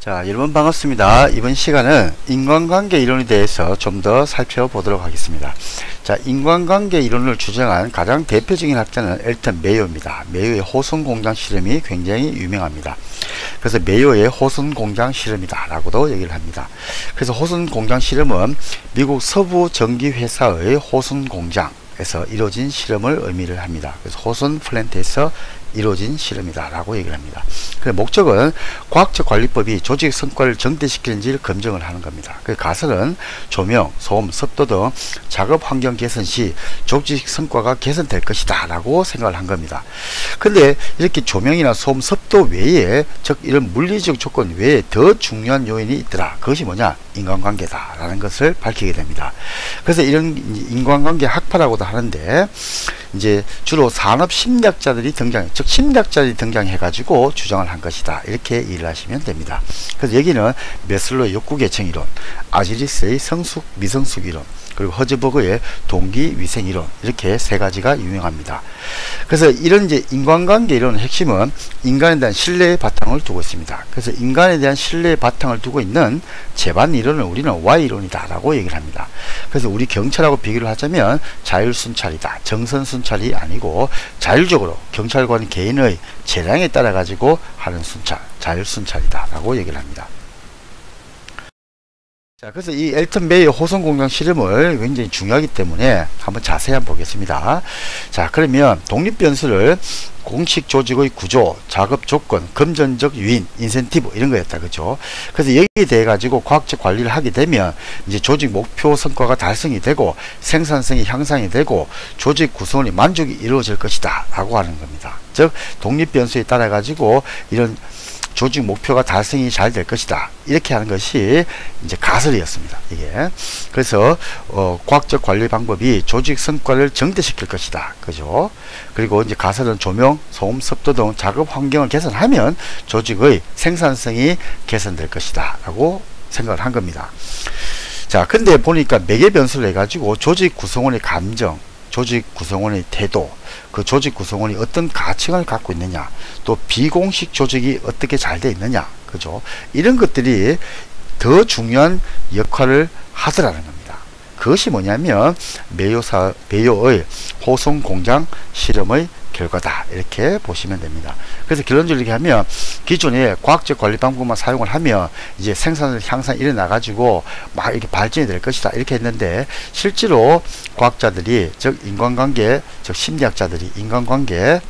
자, 여러분 반갑습니다. 이번 시간은 인간관계 이론에 대해서 좀 더 살펴보도록 하겠습니다. 자, 인간관계 이론을 주장한 가장 대표적인 학자는 엘턴 메이어입니다. 메이어의 호선공장 실험이 굉장히 유명합니다. 그래서 메이어의 호선공장 실험이다 라고도 얘기를 합니다. 그래서 호선공장 실험은 미국 서부 전기회사의 호선공장에서 이루어진 실험을 의미를 합니다. 그래서 호선 플랜트에서 이루어진 실험이다 라고 얘기를 합니다. 그 목적은 과학적 관리법이 조직 성과를 정대시키는지를 검증을 하는 겁니다. 그 가설은 조명, 소음, 습도 등 작업 환경 개선 시 조직 성과가 개선될 것이다 라고 생각을 한 겁니다. 근데 이렇게 조명이나 소음, 습도 외에, 즉 이런 물리적 조건 외에 더 중요한 요인이 있더라. 그것이 뭐냐? 인간관계다 라는 것을 밝히게 됩니다. 그래서 이런 인간관계 학파라고도 하는데, 이제 주로 산업 심리학자들이 즉 심리학자들이 등장해 가지고 주장을 한 것이다, 이렇게 이해를 하시면 됩니다. 그래서 여기는 메슬로의 욕구계층 이론, 아지리스의 성숙 미성숙 이론, 그리고 허즈버그의 동기위생 이론, 이렇게 세 가지가 유명합니다. 그래서 이런 이제 인간관계 이론의 핵심은 인간에 대한 신뢰의 바탕을 두고 있습니다. 그래서 인간에 대한 신뢰의 바탕을 두고 있는 제반 이론을 우리는 Y이론이다 라고 얘기를 합니다. 그래서 우리 경찰하고 비교를 하자면 자율순찰이다, 정선순찰이 아니고 자율적으로 경찰관 개인의 재량에 따라 가지고 하는 순찰, 자율순찰이다 라고 얘기를 합니다. 자, 그래서 이 엘턴 메이어 호선공장 실험을 굉장히 중요하기 때문에 한번 자세히 한번 보겠습니다. 자, 그러면 독립변수를 공식 조직의 구조, 작업 조건, 금전적 유인, 인센티브 이런 거였다, 그죠? 그래서 여기에 대해 가지고 과학적 관리를 하게 되면 이제 조직 목표 성과가 달성이 되고 생산성이 향상이 되고 조직 구성원이 만족이 이루어질 것이다 라고 하는 겁니다. 즉 독립변수에 따라 가지고 이런 조직 목표가 달성이 잘 될 것이다, 이렇게 하는 것이 이제 가설이었습니다. 이게 그래서 과학적 관리 방법이 조직 성과를 정대시킬 것이다, 그죠? 그리고 이제 가설은 조명, 소음, 습도 등 작업 환경을 개선하면 조직의 생산성이 개선될 것이다 라고 생각을 한 겁니다. 자, 근데 보니까 매개 변수를 해 가지고 조직 구성원의 감정, 조직 구성원의 태도, 그 조직 구성원이 어떤 가치관을 갖고 있느냐, 또 비공식 조직이 어떻게 잘 되어 있느냐, 그죠? 이런 것들이 더 중요한 역할을 하더라는 겁니다. 그것이 뭐냐면 메이어의 호선공장 실험의 결과다, 이렇게 보시면 됩니다. 그래서 결론적으로 이렇게 하면 기존의 과학적 관리 방법만 사용을 하면 이제 생산을 향상 일어나 가지고 막 이렇게 발전이 될 것이다, 이렇게 했는데 실제로 과학자들이, 즉 인간관계, 즉 심리학자들이, 인간관계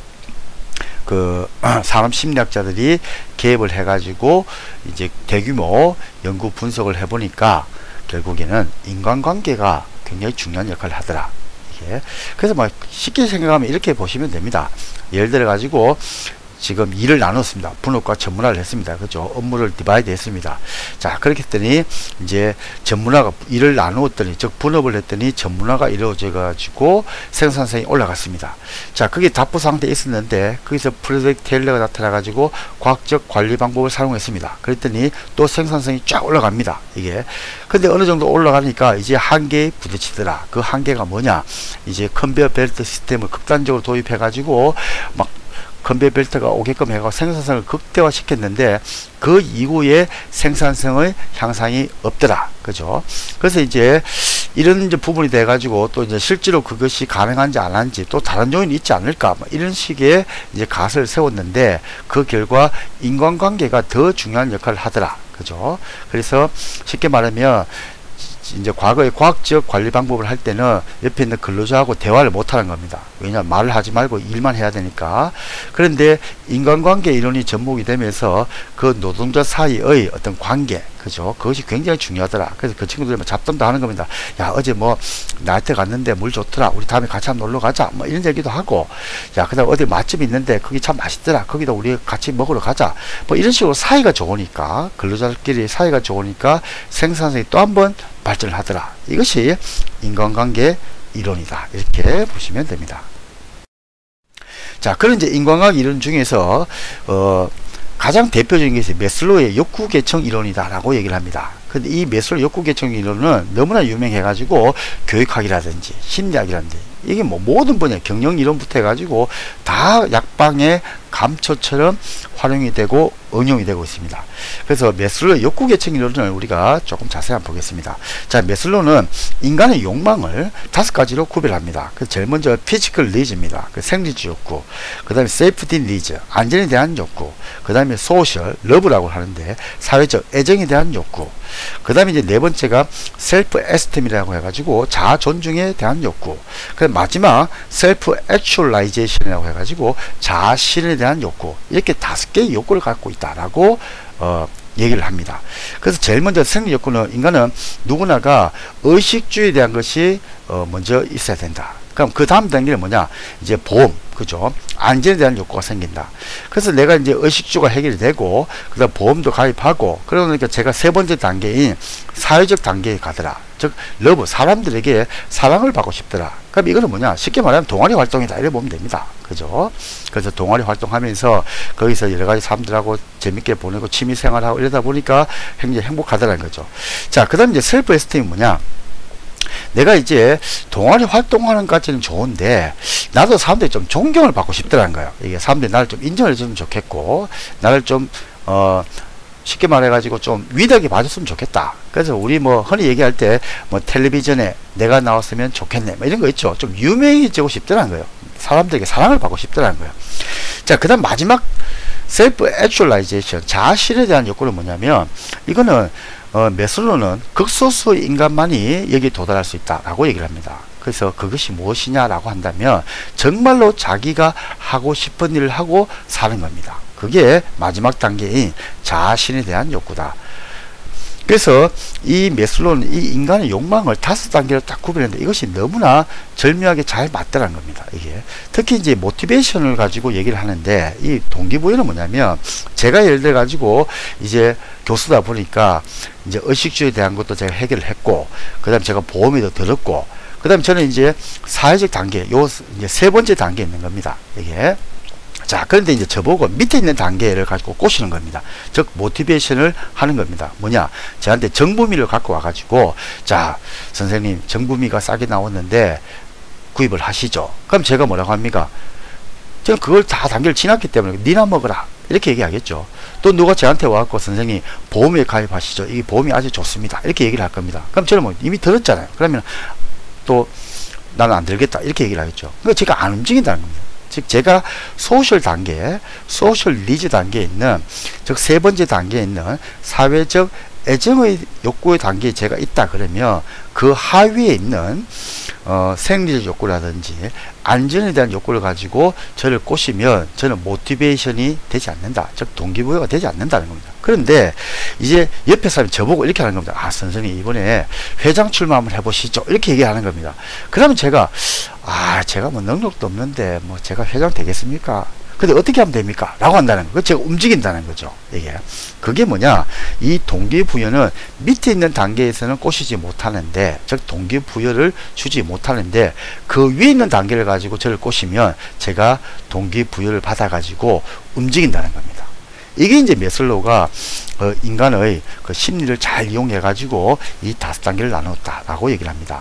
그 산업 심리학자들이 개입을 해 가지고 이제 대규모 연구 분석을 해 보니까 결국에는 인간관계가 굉장히 중요한 역할을 하더라. 그래서 막 쉽게 생각하면 이렇게 보시면 됩니다. 예를 들어 가지고 지금 일을 나눴습니다. 분업과 전문화를 했습니다. 그죠? 업무를 디바이드 했습니다. 자, 그렇게 했더니 이제 전문화가 일을 나누었더니, 즉 분업을 했더니 전문화가 이루어져 가지고 생산성이 올라갔습니다. 자, 그게 답보 상태에 있었는데 거기서 프레드릭 테일러가 나타나 가지고 과학적 관리 방법을 사용했습니다. 그랬더니 또 생산성이 쫙 올라갑니다. 이게 근데 어느 정도 올라가니까 이제 한계에 부딪히더라. 그 한계가 뭐냐, 이제 컨베이어 벨트 시스템을 극단적으로 도입해 가지고 막 컨베이어 벨트가 오게끔 해가 생산성을 극대화 시켰는데 그 이후에 생산성의 향상이 없더라, 그죠? 그래서 이제 이런 이제 부분이 돼 가지고 또 이제 실제로 그것이 가능한지 안 한지, 또 다른 요인이 있지 않을까, 이런 식의 이제 가설을 세웠는데 그 결과 인간관계가 더 중요한 역할을 하더라, 그죠? 그래서 쉽게 말하면 이제 과거의 과학적 관리 방법을 할 때는 옆에 있는 근로자하고 대화를 못하는 겁니다. 왜냐하면 말을 하지 말고 일만 해야 되니까. 그런데 인간관계 이론이 접목이 되면서 그 노동자 사이의 어떤 관계, 그죠? 그것이 굉장히 중요하더라. 그래서 그 친구들이 잡담도 하는 겁니다. 야, 어제 뭐 나한테 갔는데 물 좋더라, 우리 다음에 같이 한번 놀러 가자, 뭐 이런 얘기도 하고, 야, 그다음 어디 맛집이 있는데 거기 참 맛있더라, 거기다 우리 같이 먹으러 가자, 뭐 이런 식으로 사이가 좋으니까, 근로자들끼리 사이가 좋으니까 생산성이 또 한번 발전을 하더라. 이것이 인간관계 이론이다, 이렇게 보시면 됩니다. 자, 그런 이제 인간관계 이론 중에서 가장 대표적인 것이 메슬로우의 욕구계층 이론이다 라고 얘기를 합니다. 근데 이 메슬로우 욕구계층 이론은 너무나 유명해 가지고 교육학이라든지 심리학이라든지 이게 뭐 모든 분야, 경영 이론부터 해 가지고 다 약방의 감초처럼 활용이 되고 응용이 되고 있습니다. 그래서 매슬로의 욕구 계층 이론을 우리가 조금 자세히 한번 보겠습니다. 자, 매슬로는 인간의 욕망을 5가지로 구별합니다. 그래서 제일 먼저 피지컬 니즈입니다. 그 생리적 욕구, 그 다음에 세이프티 니즈, 안전에 대한 욕구, 그 다음에 소셜, 러브라고 하는데 사회적 애정에 대한 욕구, 그 다음에 이제 네 번째가 셀프 에스템이라고 해가지고 자아 존중에 대한 욕구, 그 마지막 셀프 액츄얼라이제이션이라고 해가지고 자아 실현에 대한 욕구, 이렇게 5개의 욕구를 갖고 있다라고 얘기를 합니다. 그래서 제일 먼저 생리 욕구는 인간은 누구나가 의식주의에 대한 것이 먼저 있어야 된다. 그럼 그 다음 단계는 뭐냐? 이제 보험, 그죠? 안전에 대한 욕구가 생긴다. 그래서 내가 이제 의식주가 해결이 되고, 그 다음 보험도 가입하고, 그러니까 제가 세 번째 단계인 사회적 단계에 가더라. 즉, 러브, 사람들에게 사랑을 받고 싶더라. 그럼 이거는 뭐냐? 쉽게 말하면 동아리 활동이다. 이렇게 보면 됩니다. 그죠? 그래서 동아리 활동하면서 거기서 여러 가지 사람들하고 재밌게 보내고 취미 생활하고 이러다 보니까 굉장히 행복하더라는 거죠. 자, 그 다음 이제 셀프 에스템이 뭐냐? 내가 이제 동아리 활동하는 까지는 좋은데 나도 사람들이 좀 존경을 받고 싶더라는 거예요. 이게 사람들이 나를 좀 인정을 해주면 좋겠고, 나를 좀 쉽게 말해가지고 좀 위대하게 봐줬으면 좋겠다. 그래서 우리 뭐 흔히 얘기할 때 뭐 텔레비전에 내가 나왔으면 좋겠네, 뭐 이런 거 있죠. 좀 유명해지고 싶더라는 거예요. 사람들에게 사랑을 받고 싶더라는 거예요. 자, 그 다음 마지막 셀프 액츄얼라이제이션, 자아실에 대한 욕구는 뭐냐면, 이거는 매슬로는 극소수 인간만이 여기에 도달할 수 있다라고 얘기를 합니다. 그래서 그것이 무엇이냐라고 한다면 정말로 자기가 하고 싶은 일을 하고 사는 겁니다. 그게 마지막 단계인 자신에 대한 욕구다. 그래서 이 매슬로는 이 인간의 욕망을 5단계로 딱 구별했는데 이것이 너무나 절묘하게 잘 맞더라는 겁니다. 이게 특히 이제 모티베이션을 가지고 얘기를 하는데, 이 동기부여는 뭐냐면, 제가 예를 들어 가지고 이제 교수다 보니까 이제 의식주의에 대한 것도 제가 해결을 했고, 그 다음 제가 보험에도 들었고, 그 다음 저는 이제 사회적 단계, 요 이제 세 번째 단계에 있는 겁니다. 이게. 자, 그런데 이제 저보고 밑에 있는 단계를 가지고 꼬시는 겁니다. 즉, 모티베이션을 하는 겁니다. 뭐냐? 저한테 정부미를 갖고 와가지고, 자, 선생님, 정부미가 싸게 나왔는데 구입을 하시죠. 그럼 제가 뭐라고 합니까? 저는 그걸 다 단계를 지났기 때문에 니나 먹어라. 이렇게 얘기하겠죠. 또 누가 저한테 와갖고 선생님, 보험에 가입하시죠. 이 보험이 아주 좋습니다. 이렇게 얘기를 할 겁니다. 그럼 저는 뭐 이미 들었잖아요. 그러면 또 나는 안 들겠다. 이렇게 얘기를 하겠죠. 그러니까 제가 안 움직인다는 겁니다. 즉, 제가 소셜 단계, 소셜 니즈 단계에 있는, 즉 세 번째 단계에 있는 사회적 애정의 욕구의 단계에 제가 있다 그러면 그 하위에 있는 생리적 욕구라든지 안전에 대한 욕구를 가지고 저를 꼬시면 저는 모티베이션이 되지 않는다. 즉 동기부여가 되지 않는다는 겁니다. 그런데 이제 옆에 사람이 저보고 이렇게 하는 겁니다. 아, 선생님 이번에 회장 출마 한번 해보시죠. 이렇게 얘기하는 겁니다. 그러면 제가 제가 뭐 능력도 없는데 뭐 제가 회장 되겠습니까? 근데 어떻게 하면 됩니까? 라고 한다는 거. 제가 움직인다는 거죠. 이게. 그게 뭐냐? 이 동기부여는 밑에 있는 단계에서는 꼬시지 못하는데, 즉, 동기부여를 주지 못하는데, 그 위에 있는 단계를 가지고 저를 꼬시면 제가 동기부여를 받아가지고 움직인다는 겁니다. 이게 이제 매슬로우가 인간의 그 심리를 잘 이용해가지고 이 5단계를 나눴다라고 얘기를 합니다.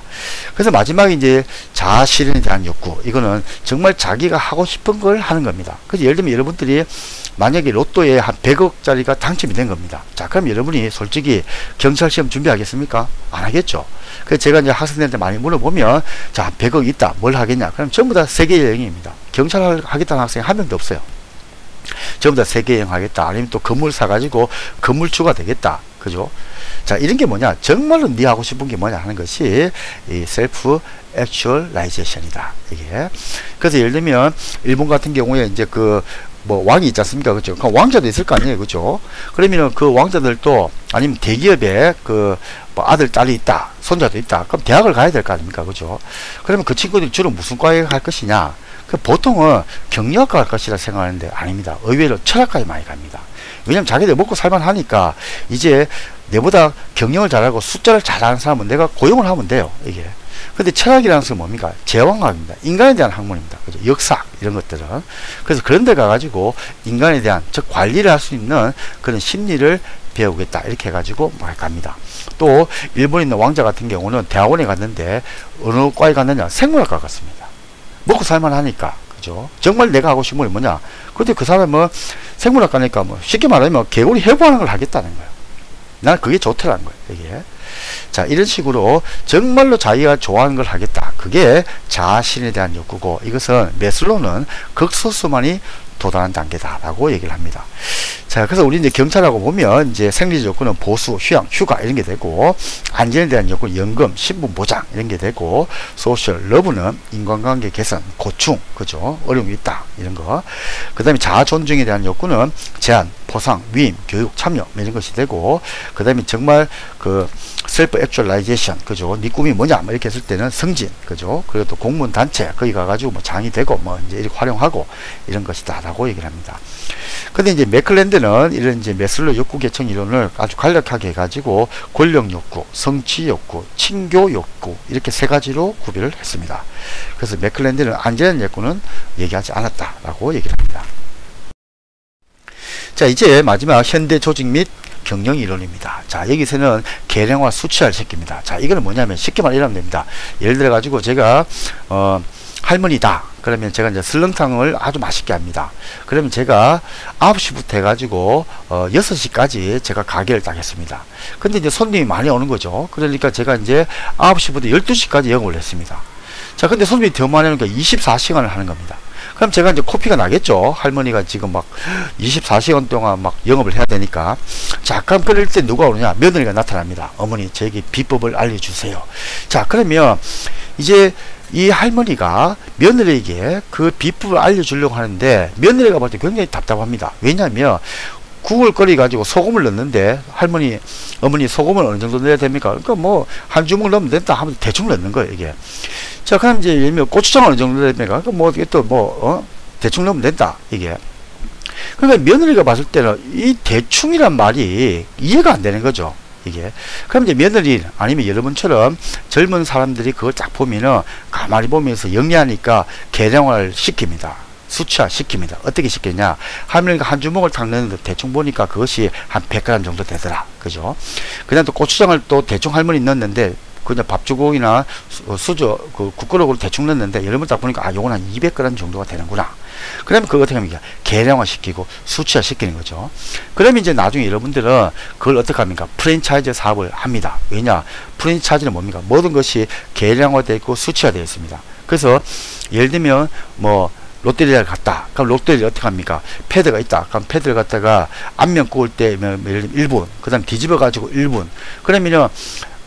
그래서 마지막에 이제 자아 실현에 대한 욕구, 이거는 정말 자기가 하고 싶은 걸 하는 겁니다. 그래서 예를 들면 여러분들이 만약에 로또에 한 100억짜리가 당첨이 된 겁니다. 자, 그럼 여러분이 솔직히 경찰 시험 준비하겠습니까? 안 하겠죠. 그래서 제가 이제 학생들한테 많이 물어보면, 자, 100억 있다. 뭘 하겠냐? 그럼 전부 다 세계 여행입니다. 경찰 하겠다는 학생 한 명도 없어요. 전부 다 세계 여행 하겠다. 아니면 또 건물 사가지고 건물주가 되겠다. 그죠? 자, 이런 게 뭐냐? 정말로 네 하고 싶은 게 뭐냐 하는 것이 이 셀프 액츄얼라이제이션이다. 이게. 그래서 예를 들면 일본 같은 경우에 이제 뭐 왕이 있지 않습니까? 그죠? 그 왕자도 있을 거 아니에요. 그죠? 그러면은 그 왕자들도 아니면 대기업에 뭐 아들, 딸이 있다. 손자도 있다. 그럼 대학을 가야 될 거 아닙니까? 그죠? 그러면 그 친구들이 주로 무슨 과에 갈 것이냐? 보통은 경영학과 갈 것이라 생각하는데 아닙니다. 의외로 철학과에 많이 갑니다. 왜냐면 자기들 먹고 살만 하니까 이제 내보다 경영을 잘하고 숫자를 잘하는 사람은 내가 고용을 하면 돼요. 이게. 근데 철학이라는 것은 뭡니까? 제왕학입니다. 인간에 대한 학문입니다. 그죠? 역사 이런 것들은. 그래서 그런 데 가가지고 인간에 대한, 즉 관리를 할 수 있는 그런 심리를 배우겠다. 이렇게 해가지고 막 갑니다. 또 일본에 있는 왕자 같은 경우는 대학원에 갔는데 어느 과에 갔느냐? 생물학과 갔습니다. 먹고 살만 하니까. 그죠? 정말 내가 하고 싶은 건 뭐냐? 근데 그 사람은 생물학과니까 뭐 쉽게 말하면 개구리 해부하는 걸 하겠다는 거예요. 난 그게 좋더라는 거예요, 이게. 자, 이런 식으로 정말로 자기가 좋아하는 걸 하겠다. 그게 자신에 대한 욕구고, 이것은 매슬로우는 극소수만이 도달한 단계다라고 얘기를 합니다. 자, 그래서 우리 이제 경찰하고 보면 이제 생리적 욕구는 보수, 휴양, 휴가 이런 게 되고, 안전에 대한 욕구는 연금, 신분 보장 이런 게 되고, 소셜, 러브는 인간관계 개선, 고충, 그죠? 어려움이 있다 이런 거. 그 다음에 자아 존중에 대한 욕구는 제한, 보상, 위임, 교육, 참여 이런 것이 되고, 그 다음에 정말 그 셀프 액츄얼라이제이션, 그죠? 네 꿈이 뭐냐 뭐 이렇게 했을 때는 승진, 그죠? 그리고 또 공무원 단체 거기 가가지고 뭐 장이 되고 뭐 이제 이렇게 활용하고 이런 것이다라고 얘기를 합니다. 근데 이제 맥클랜드는 이런 이제 매슬로우 욕구 계층 이론을 아주 간략하게 해가지고 권력 욕구, 성취 욕구, 친교 욕구 이렇게 세 가지로 구별을 했습니다. 그래서 맥클랜드는 안전한 욕구는 얘기하지 않았다라고 얘기를 합니다. 자, 이제 마지막 현대 조직 및 경영 이론입니다. 자, 여기서는 계량화 수치화를 시킵니다. 자, 이거는 뭐냐면 쉽게 말하면 이러면 됩니다. 예를 들어 가지고 제가 할머니다. 그러면 제가 이제 설렁탕을 아주 맛있게 합니다. 그러면 제가 9시부터 해가지고 6시까지 제가 가게를 딱 했습니다. 근데 이제 손님이 많이 오는 거죠. 그러니까 제가 이제 9시부터 12시까지 영업을 했습니다. 자, 근데 손님이 더 많이 오니까 24시간을 하는 겁니다. 그럼 제가 이제 코피가 나겠죠. 할머니가 지금 막 24시간 동안 막 영업을 해야 되니까. 자, 그럼 그럴 때 누가 오느냐? 며느리가 나타납니다. 어머니, 저에게 비법을 알려주세요. 자, 그러면 이제 이 할머니가 며느리에게 그 비법을 알려주려고 하는데 며느리가 볼 때 굉장히 답답합니다. 왜냐하면 국을 끓여 가지고 소금을 넣는데 할머니, 어머니 소금을 어느 정도 넣어야 됩니까? 그러니까 뭐 한 주먹 넣으면 된다 하면 대충 넣는 거예요, 이게. 자, 그럼 이제 예를 들면 고추장 어느 정도 넣어야 됩니까? 그러니까 뭐 이게 또 뭐 대충 넣으면 된다, 이게. 그러니까 며느리가 봤을 때는 이 대충이란 말이 이해가 안 되는 거죠, 이게. 그럼 이제 며느리 아니면 여러분처럼 젊은 사람들이 그걸 딱 보면은 가만히 보면서 영리하니까 계량화를 시킵니다. 수치화 시킵니다. 어떻게 시켰냐? 할머니가 한 주먹을 탁 넣는데 대충 보니까 그것이 한 100g 정도 되더라. 그죠? 그냥 또 고추장을 또 대충 할머니 넣었는데 그냥 밥주걱이나 수저 그 국그릇으로 대충 넣었는데 여러분 딱 보니까 아, 요건 한 200g 정도가 되는구나. 그러면 그거 어떻게 합니까? 계량화 시키고 수치화 시키는 거죠. 그러면 이제 나중에 여러분들은 그걸 어떻게 합니까? 프랜차이즈 사업을 합니다. 왜냐? 프랜차이즈는 뭡니까? 모든 것이 계량화되어 있고 수치화되어 있습니다. 그래서 예를 들면 뭐 롯데리아를 갔다. 그럼 롯데리아 어떻게 합니까? 패드가 있다. 그럼 패드를 갖다가 앞면 구울 때 예를 들면 1분, 그 다음 뒤집어 가지고 1분. 그러면은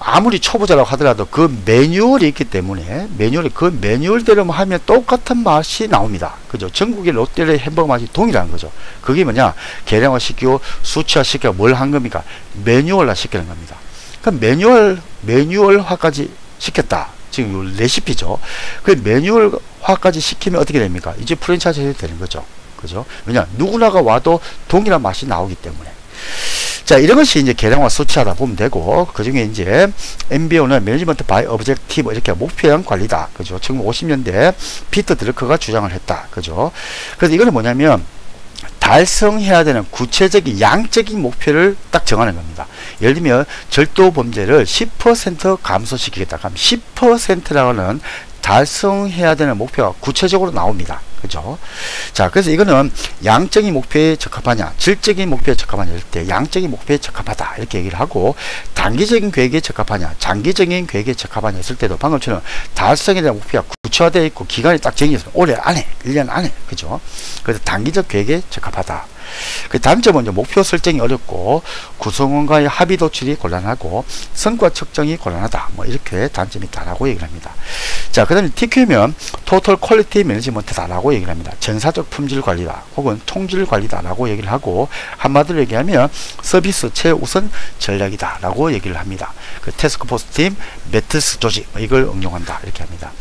아무리 초보자라고 하더라도 그 매뉴얼이 있기 때문에 그 매뉴얼대로 하면 똑같은 맛이 나옵니다. 그죠? 전국의 롯데리아 햄버거 맛이 동일한 거죠. 그게 뭐냐? 계량화 시키고 수치화 시키고 뭘 한 겁니까? 매뉴얼화 시키는 겁니다. 그럼 매뉴얼화까지 시켰다. 지금 레시피죠. 그 매뉴얼화까지 시키면 어떻게 됩니까? 이제 프랜차이즈 되는 거죠. 그죠? 왜냐? 누구나가 와도 동일한 맛이 나오기 때문에. 자, 이런 것이 이제 계량화 수치하다 보면 되고, 그 중에 이제 MBO는 매니지먼트 바이 오브젝티브 이렇게 목표형 관리다. 그죠? 1950년대 피터 드러커가 주장을 했다. 그죠? 그래서 이거는 뭐냐면 달성해야 되는 구체적인 양적인 목표를 딱 정하는 겁니다. 예를 들면 절도 범죄를 10% 감소시키겠다. 그럼 10%라는 달성해야 되는 목표가 구체적으로 나옵니다. 그죠? 자, 그래서 이거는 양적인 목표에 적합하냐, 질적인 목표에 적합하냐 할 때 양적인 목표에 적합하다 이렇게 얘기를 하고, 단기적인 계획에 적합하냐, 장기적인 계획에 적합하냐 했을 때도 방금처럼 달성에 대한 목표가 구체화되어 있고 기간이 딱 정해져서 올해 안에, 1년 안에, 그죠? 그래서 단기적 계획에 적합하다. 그 단점은 이제 목표 설정이 어렵고 구성원과의 합의 도출이 곤란하고 성과 측정이 곤란하다. 뭐 이렇게 단점이 있다라고 얘기를 합니다. 자, 그 다음에 TQ면 토털 퀄리티 매니지먼트다라고 얘기를 합니다. 전사적 품질 관리다 혹은 총질 관리다라고 얘기를 하고, 한마디로 얘기하면 서비스 최우선 전략이다 라고 얘기를 합니다. 그 태스크포스 팀, 매트스 조직 이걸 응용한다 이렇게 합니다.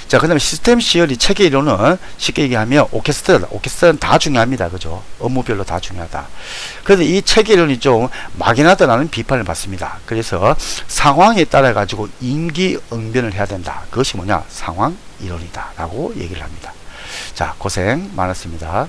자, 그 다음에 시스템 시어리 체계 이론은 쉽게 얘기하면 오케스트라다. 오케스트라는 다 중요합니다. 그죠? 업무별로 다 중요하다. 그래서 이 체계 이론이 좀 막연하다라는 비판을 받습니다. 그래서 상황에 따라 가지고 임기응변을 해야 된다. 그것이 뭐냐? 상황 이론이다 라고 얘기를 합니다. 자, 고생 많았습니다.